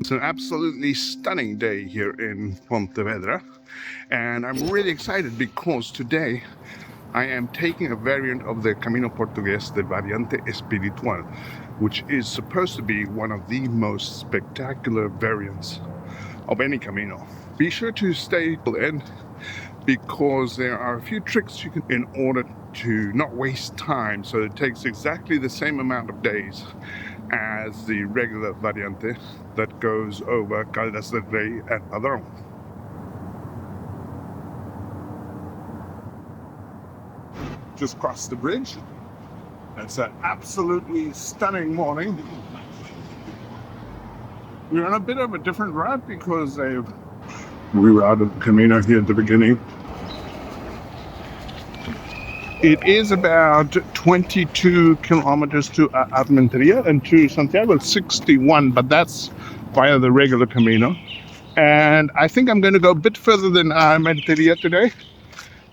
It's an absolutely stunning day here in Pontevedra, and I'm really excited because today I am taking a variant of the Camino Portugues, the Variante Espiritual, which is supposed to be one of the most spectacular variants of any Camino. Be sure to stay till the end because there are a few tricks you can in order to not waste time, so it takes exactly the same amount of days as the regular Variante that goes over Caldas del Rey and Padrón. Just crossed the bridge. It's an absolutely stunning morning. We're on a bit of a different route because they've rerouted the Camino here at the beginning. It is about 22 kilometers to Armenteria, and to Santiago it's 61, but that's via the regular Camino. And I think I'm going to go a bit further than Armenteria today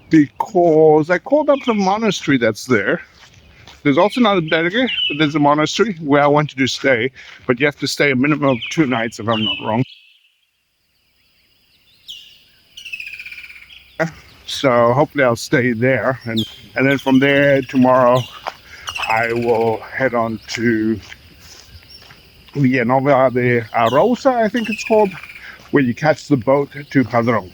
because I called up the monastery that's there. There's also not a albergue, but there's a monastery where I wanted to stay, but you have to stay a minimum of 2 nights if I'm not wrong. So hopefully I'll stay there, and then from there tomorrow I will head on to Vilanova de Arousa, I think it's called, where you catch the boat to Padrón.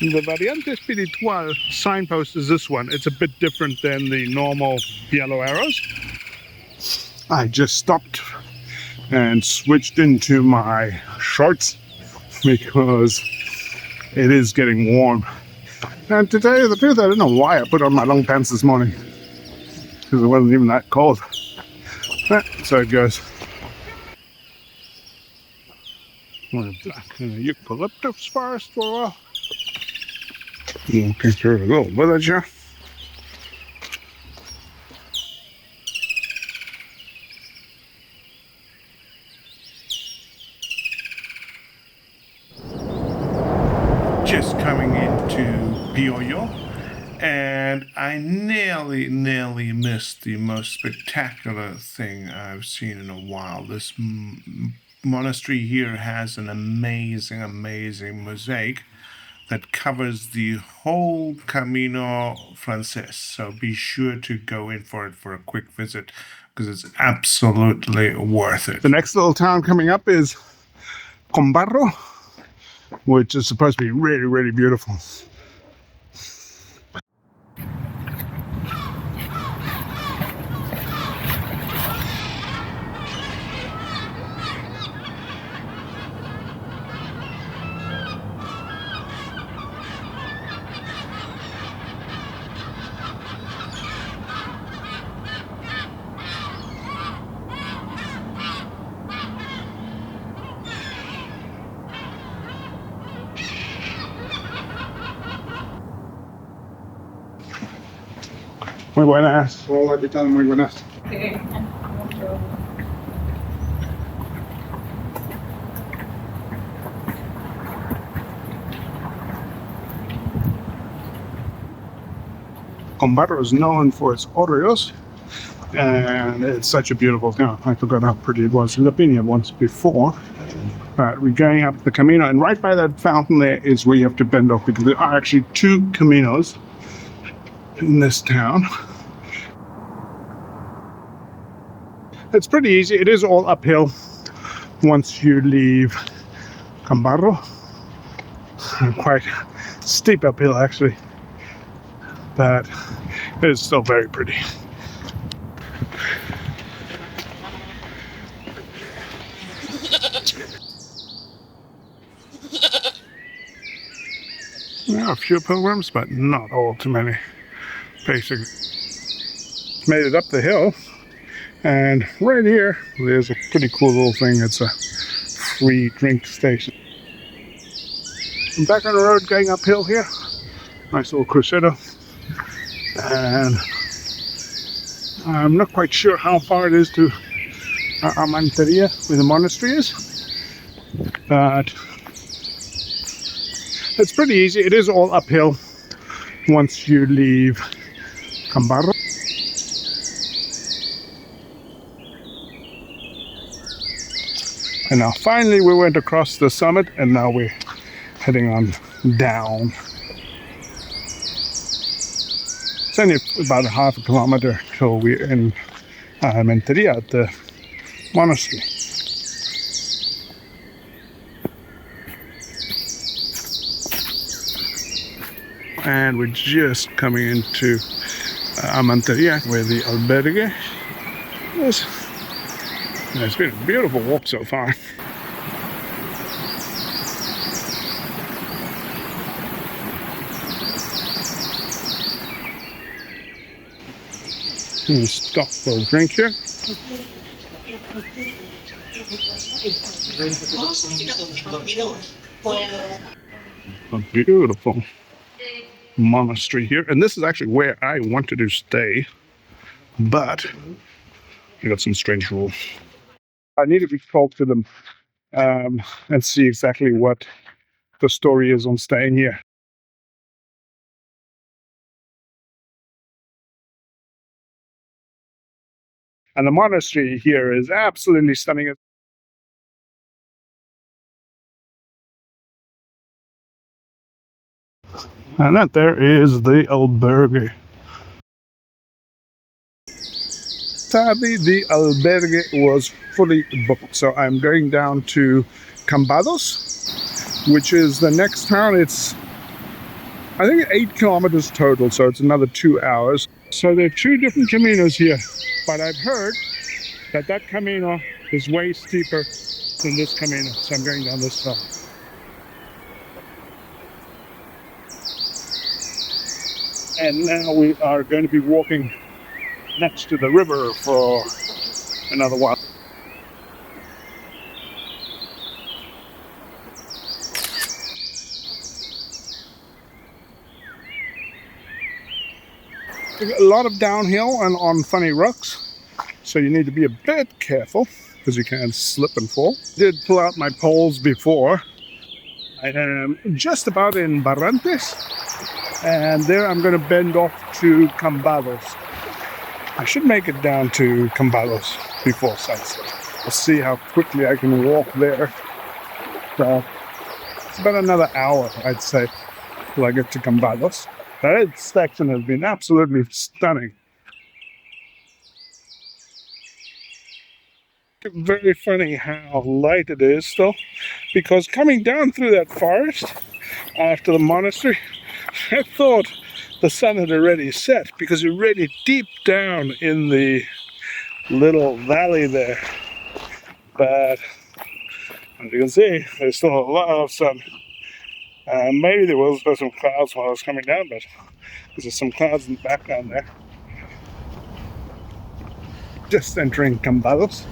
The Variante Espiritual signpost is this one. It's a bit different than the normal yellow arrows. I just stopped and switched into my shorts because it is getting warm. And to tell you the truth, I don't know why I put on my long pants this morning because it wasn't even that cold. So it goes. We're back in the eucalyptus forest for a while. Okay, sure, a little village here. Just coming into Poio, and I nearly missed the most spectacular thing I've seen in a while. This monastery here has an amazing mosaic that covers the whole Camino Frances. So be sure to go in for it for a quick visit because it's absolutely worth it. The next little town coming up is Combarro, which is supposed to be really beautiful. Muy buenas. Hola, ¿qué tal? Muy buenas. Combarro is known for its Oreos, and it's such a beautiful town. I forgot how pretty it was. I've been here once before. But we're going up the Camino, and right by that fountain there is where you have to bend off because there are actually 2 Caminos in this town. It's pretty easy. It is all uphill once you leave Combarro. Quite steep uphill actually, but it is still very pretty. There are a few pilgrims, but not all too many. Basically, made it up the hill, and right here there's a pretty cool little thing. It's a free drink station. I'm back on the road going uphill here. Nice little crucero, and I'm not quite sure how far it is to Armenteria, where the monastery is, but it's pretty easy. It is all uphill once you leave Combarro. And now finally we went across the summit, and now we're heading on down. It's only about a half a kilometer till we're in Armenteria at the monastery. And we're just coming into Armenteria, where the albergue is. And it's been a beautiful walk so far. Stop for a drink here. A beautiful monastery here, and this is actually where I wanted to stay, but I got some strange rules. I need to talk to them and see exactly what the story is on staying here. And the monastery here is absolutely stunning. And that there is the albergue. Sadly, the albergue was fully booked, so I'm going down to Cambados, which is the next town. It's, I think, 8 kilometers total, so it's another 2 hours. So there are 2 different caminos here, but I've heard that that Camino is way steeper than this Camino, so I'm going down this side. And now we are going to be walking next to the river for another while. A lot of downhill and on funny rocks, so you need to be a bit careful because you can slip and fall. Did pull out my poles before. I am just about in Variante, and there I'm going to bend off to Cambados. I should make it down to Cambados before sunset. I'll see how quickly I can walk there. So it's about another hour, I'd say, till I get to Cambados. That section has been absolutely stunning. Very funny how light it is still, because coming down through that forest after the monastery, I thought the sun had already set because you're really deep down in the little valley there. But as you can see, there's still a lot of sun. Maybe there was some clouds while I was coming down, but there's some clouds in the background there. Just entering Cambados.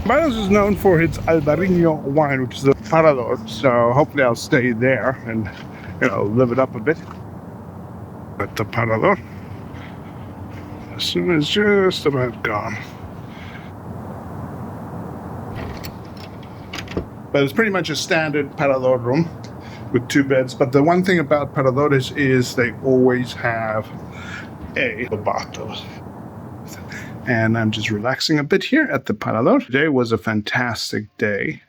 Cambados is known for its Albariño wine, which is a Parador, so hopefully I'll stay there and, you know, live it up a bit. But the Parador, the sun is just about gone. But it's pretty much a standard Parador room with 2 beds. But the one thing about Paradores is they always have a bathtub. And I'm just relaxing a bit here at the Parador. Today was a fantastic day.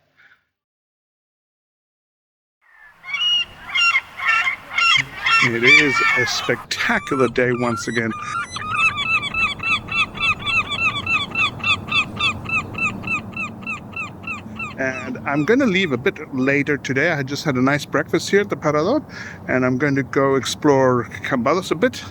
It is a spectacular day once again. And I'm going to leave a bit later today. I just had a nice breakfast here at the Parador, and I'm going to go explore Cambados a bit.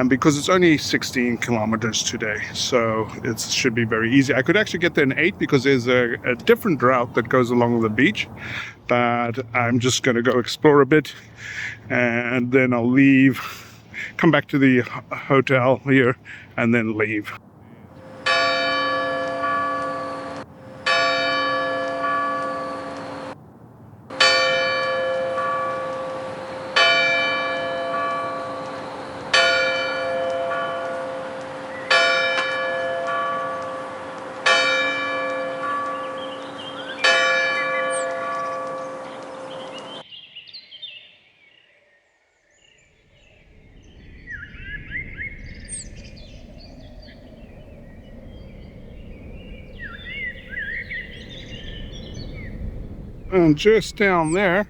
Because it's only 16 kilometers today, so it should be very easy. I could actually get there in 8 because there's a different route that goes along the beach, but I'm just going to go explore a bit, and then I'll leave, come back to the hotel here, and then leave. And just down there,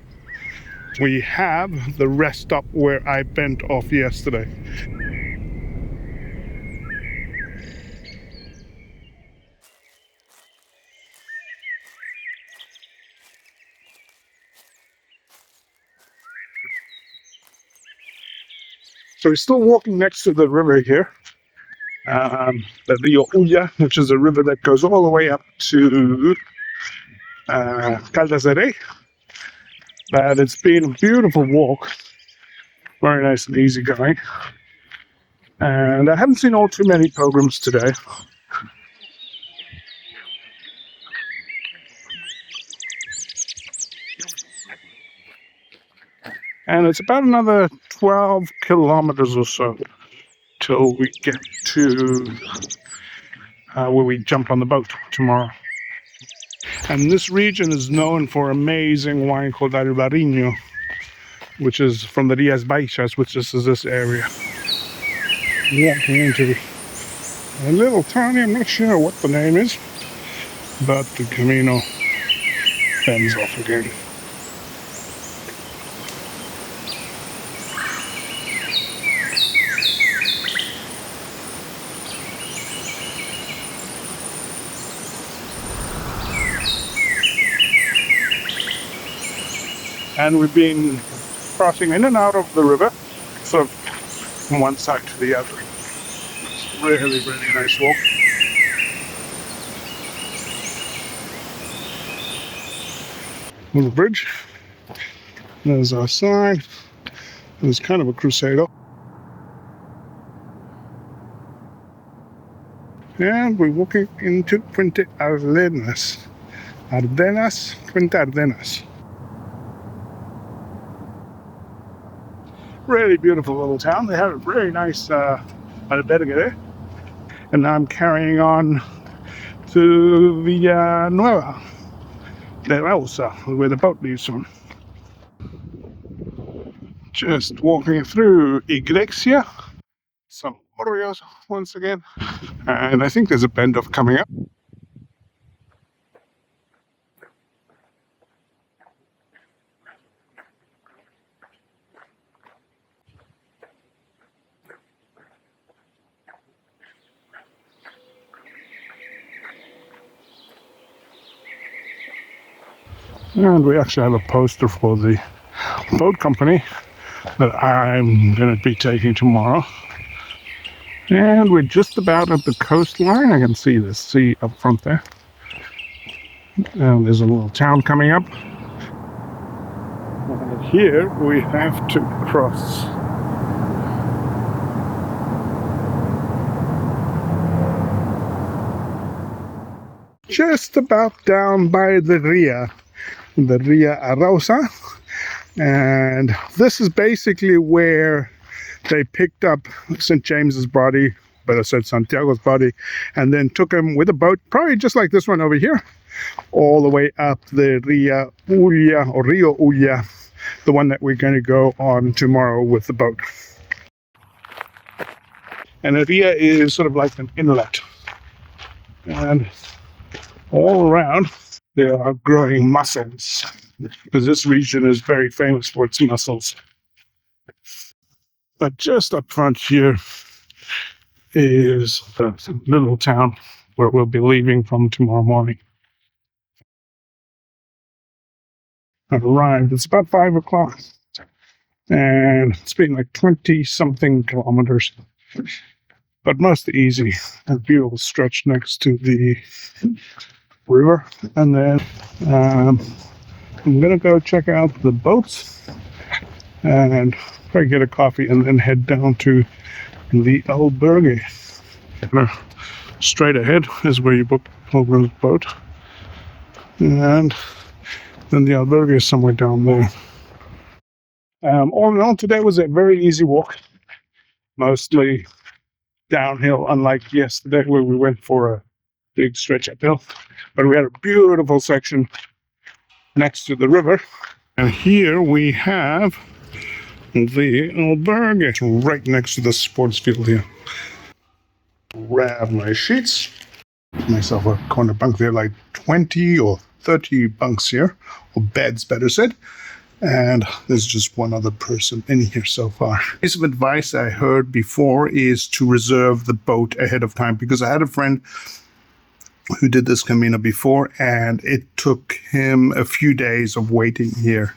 we have the rest stop where I bent off yesterday. So we're still walking next to the river here. The Rio Ulla, which is a river that goes all the way up to Caldazere. But it's been a beautiful walk, very nice and easy going. And I haven't seen all too many pilgrims today. And it's about another 12 kilometers or so till we get to where we jump on the boat tomorrow. And this region is known for amazing wine called Albariño, which is from the Rias Baixas, which is this area. Walking into a little town, I'm not sure what the name is, but the Camino bends off again. And we've been crossing in and out of the river, sort of from one side to the other. It's really, really nice walk. Little bridge. There's our sign. There's kind of a crusader. And we're walking into Puente Ardenas. Puente Ardenas. Really beautiful little town. They have a very nice albergue there. And now I'm carrying on to Vilanova de Arousa, where the boat leaves from. Just walking through Iglesia, some Porios once again. And I think there's a bend off coming up. And we actually have a poster for the boat company that I'm going to be taking tomorrow. And we're just about at the coastline. I can see the sea up front there. And there's a little town coming up. And here we have to cross. Just about down by the Ria Arausa, and this is basically where they picked up St. James's body, better said Santiago's body, and then took him with a boat, probably just like this one over here, all the way up the Rio Ulla, the one that we're going to go on tomorrow with the boat. And the Ria is sort of like an inlet, and all around there are growing mussels, because this region is very famous for its mussels. But just up front here is the little town where we'll be leaving from tomorrow morning. I've arrived, it's about 5 o'clock, and it's been like 20-something kilometers, but most easy. A beautiful stretch next to the river, and then I'm gonna go check out the boats and probably get a coffee and then head down to the albergue. Straight ahead is where you book Pilgrim's boat, and then the albergue is somewhere down there. All in all, today was a very easy walk, mostly downhill, unlike yesterday where we went for a big stretch uphill. But we had a beautiful section next to the river. And here we have the albergue. It's right next to the sports field here. Grab my sheets. Myself a corner bunk there, like 20 or 30 bunks here, or beds better said. And there's just one other person in here so far. Piece of advice I heard before is to reserve the boat ahead of time, because I had a friend who did this Camino before, and it took him a few days of waiting here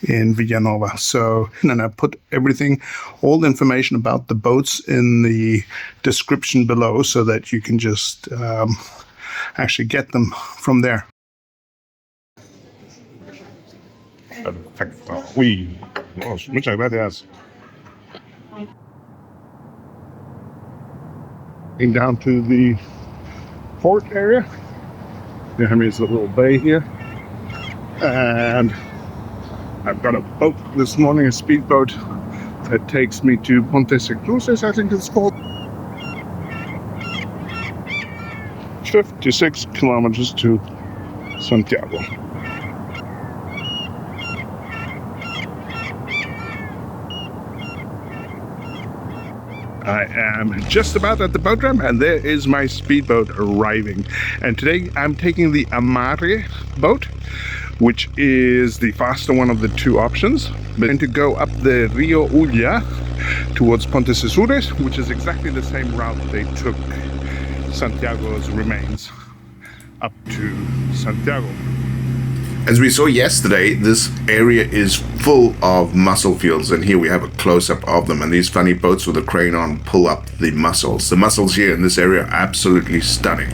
in Vilanova. So, and I put everything, all the information about the boats in the description below so that you can just actually get them from there. Perfecto. Uy, muchas gracias. Getting down to the port area. Behind me is a little bay here. And I've got a boat this morning, a speedboat that takes me to Pontevedra, I think it's called. 56 kilometers to Santiago. I am just about at the boat ramp, and there is my speedboat arriving. And today I'm taking the Armenteria boat, which is the faster one of the two options. We're going to go up the Rio Ulla towards Pontevedra, which is exactly the same route they took Santiago's remains up to Santiago. As we saw yesterday, this area is full of mussel fields, and here we have a close-up of them, and these funny boats with a crane on pull up the mussels. The mussels here in this area are absolutely stunning.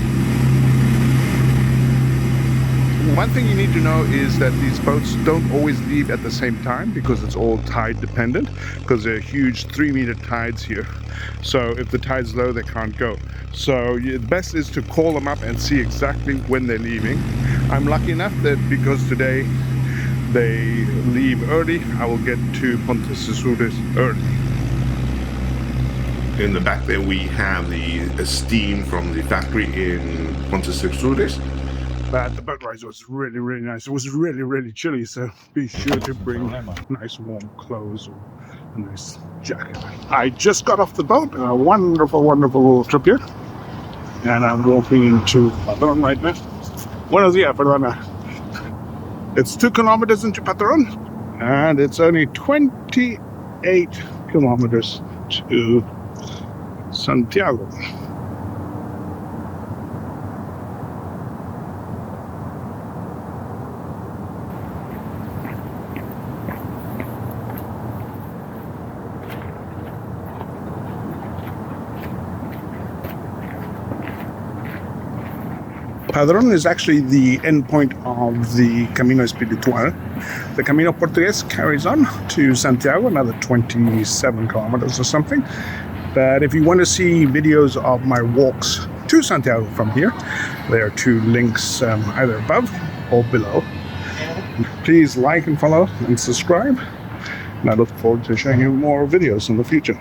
One thing you need to know is that these boats don't always leave at the same time, because it's all tide dependent, because there are huge 3-meter tides here. So if the tide's low, they can't go. So the best is to call them up and see exactly when they're leaving. I'm lucky enough that because today they leave early, I will get to Pontevedra early. In the back there we have the steam from the factory in Pontevedra. But the boat ride was really, really nice. It was really, really chilly, so be sure to bring nice warm clothes or a nice jacket. I just got off the boat. A wonderful, wonderful trip here. And I'm walking into Padron right now. Buenos dias, perdona. It's 2 kilometers into Padron, and it's only 28 kilometers to Santiago. Padrón is actually the end point of the Camino Espiritual. The Camino Portugues carries on to Santiago, another 27 kilometers or something. But if you want to see videos of my walks to Santiago from here, there are 2 links either above or below. Please like and follow and subscribe. And I look forward to showing you more videos in the future.